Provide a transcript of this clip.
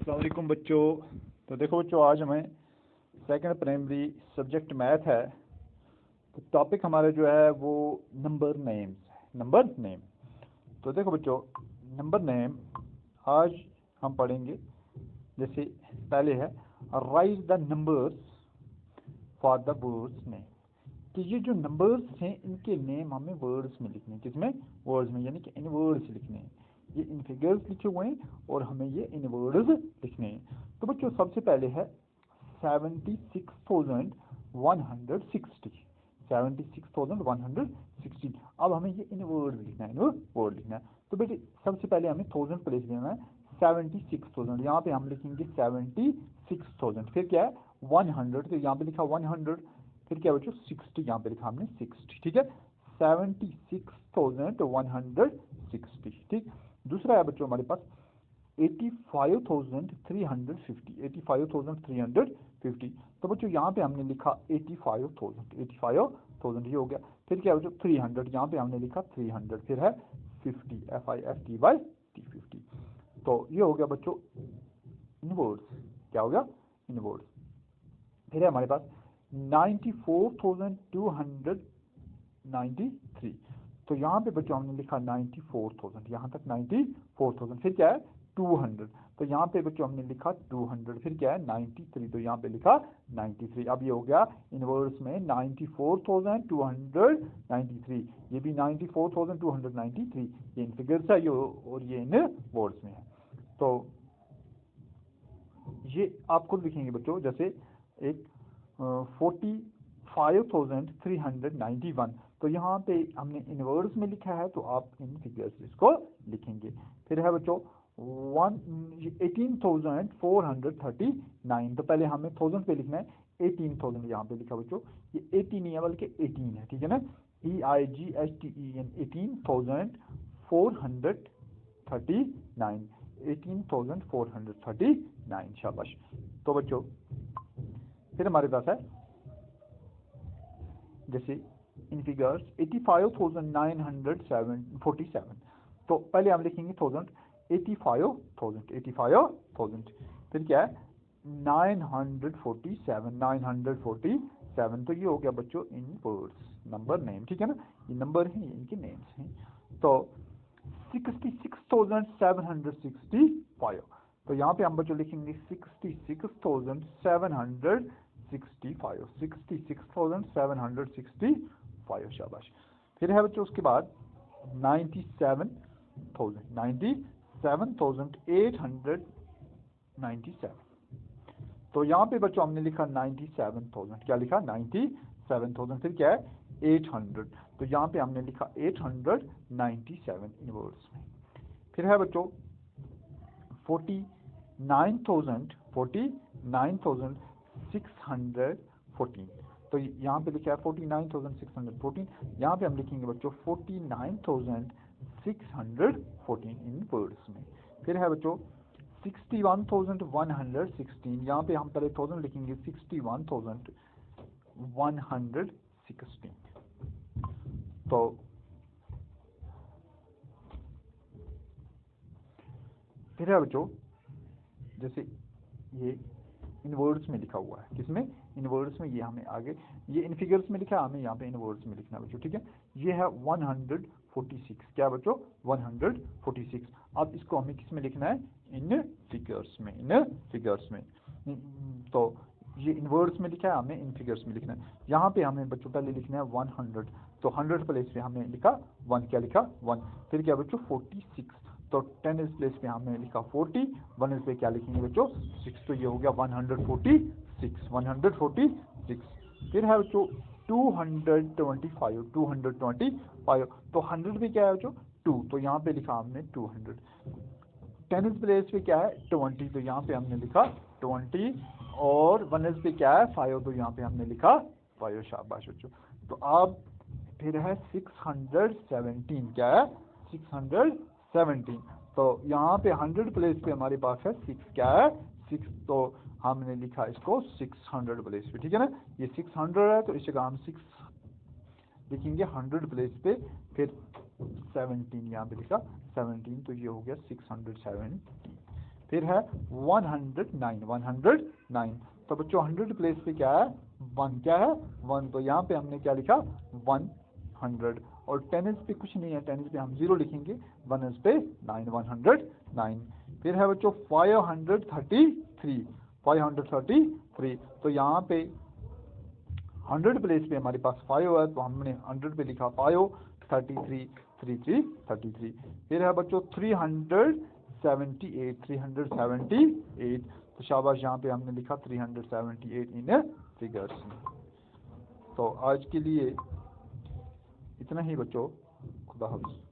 अस्सलाम वालेकुम बच्चों। तो देखो बच्चों, आज हमें सेकंड प्राइमरी सब्जेक्ट मैथ है। तो टॉपिक हमारा जो है वो नंबर नेम्स है, नंबर नेम। तो देखो बच्चों, नंबर नेम आज हम पढ़ेंगे। जैसे पहले है right the numbers for the words name. कि ये जो नंबर्स हैं इनके नेम हमें वर्ड्स में लिखने हैं। किसमें? वर्ड्स में, यानी कि इन वर्ड्स लिखने हैं। ये इन फिगर्स लिखे हुए हैं और हमें ये इन वर्ड्स लिखने हैं। तो बच्चों सबसे पहले है 76,160। 76,160। अब हमें ये इन वर्ड्स लिखना है, इन वर्ड लिखना है। तो बेटे सबसे पहले हमें 1000 प्लेस देना है। 76,000 यहाँ पे हम लिखेंगे 76,000। फिर क्या है 100, तो यहाँ पे लिखा 100। फिर क्या बच्चों 60, यहाँ पे लिखा हमने 60। ठीक है, 76,160। ठीक। दूसरा है बच्चों हमारे पास 85,350। 85,350। तो बच्चों यहाँ पे हमने लिखा 85,000 ये हो गया। फिर क्या बच्चों 300, यहाँ पे हमने लिखा 300। फिर है 50, FIFTY 50। तो ये हो गया बच्चों इन वर्ड्स। क्या हो गया? इन वर्ड्स। फिर है हमारे पास 94,293। तो यहाँ पे बच्चों हमने लिखा 94,000, यहाँ तक 94,000। फिर क्या है 200, तो यहाँ पे बच्चों हमने लिखा 200। फिर क्या है 93, तो यहाँ पे लिखा 93। अब ये हो गया इनवर्स में 94,293। ये भी 94,293। ये इन फिगर्स है, ये और ये इन वर्ड्स में है। तो ये आप खुद लिखेंगे बच्चों। जैसे एक 45,391, तो यहाँ पे हमने इन वर्ड्स में लिखा है, तो आप इन फिगर्स इसको लिखेंगे। फिर है बच्चों 18,439, तो पहले हमें 1000 पे लिखना है। 18,000 यहाँ पे लिखा बच्चों। ये 18 नहीं है बल्कि 18 है। ठीक है ना, EIGHTEN 18,439। 18,439। शाबाश। तो बच्चों फिर हमारे पास है जैसे इन फिगर्स 85,947। तो पहले हम लिखेंगे 1000, 85,000। फिर क्या है 947। तो ये हो गया बच्चों इन वर्ड्स नंबर नेम। ठीक है ना, ये नंबर हैं, इनके नेम्स हैं। तो 66,765। तो यहाँ पे हम बच्चों लिखेंगे 66,765। 66,765। शाबाश। फिर है बच्चों उसके बाद 97,897। तो यहाँ पे बच्चों हमने लिखा 97,000। क्या लिखा 97,000। फिर क्या है 800, तो यहाँ पे हमने लिखा 897 इन वर्ड्स में। फिर है बच्चों 49,614। तो यहाँ पे लिखा है 49,614। यहाँ पे हम लिखेंगे बच्चों 49,614 इन वर्ड्स में। फिर है बच्चों 61,116। यहाँ पे हम पहले 1000 लिखेंगे 61,116। तो फिर है बच्चों जैसे ये इन वर्ड्स में लिखा हुआ है। किसमें? इन वर्ड्स में। ये हमें आगे ये इन फिगर्स में लिखा है, हमें यहाँ पे इन वर्ड्स में लिखना है बच्चों। ठीक है, ये है 146। क्या बच्चों 146। अब इसको हमें किस में लिखना है? इन फिगर्स में, इन फिगर्स में। तो ये इन वर्ड्स में लिखा है, हमें इन फिगर्स में लिखना है। यहाँ पे हमें बच्चों पहले लिखना है 100, तो 100 प्लेस पे हमने लिखा 1। क्या लिखा 1। फिर क्या बच्चों 46, तो 10 इस प्लेस पे हमने लिखा 40। 1 इस पे क्या लिखेंगे बच्चों 6, तो ये हो गया 146। 146। फिर है बच्चों 225। 225, तो 100 पे क्या है बच्चों 2, तो यहाँ पे लिखा हमने 200। 10 इस प्लेस पे क्या है 20, तो यहाँ पे हमने लिखा 20। और 1 इस पे क्या है 5, तो यहाँ पे हमने लिखा 5। शाबाश बच्चों। तो अब फिर है 617। क्या है 617। तो यहाँ पे 100 प्लेस पे हमारे पास है 6। क्या है 6, तो हमने लिखा इसको 600 प्लेस पे। ठीक है ना, ये 600 है, तो इस जगह हम 6 लिखेंगे 100 प्लेस पे। फिर 17 यहाँ पे लिखा 17, तो ये हो गया 617। फिर है 109। तो बच्चों 100 प्लेस पे क्या है 1, क्या है 1, तो यहाँ पे हमने क्या लिखा 100। और 10s पे कुछ नहीं है, 10s पे हम 0 लिखेंगे, 1s पे 9, 109। फिर है बच्चों 533। तो यहाँ पे 100 प्लेस पे हमारे पास 5 है, तो हमने 100 पे लिखा 5, 33, 33। फिर है बच्चों 378। तो शाबाश, यहाँ पे हमने लिखा 378 इन फिगर्स। तो आज के लिए इतना ही बच्चों, खुदा हाफिज़।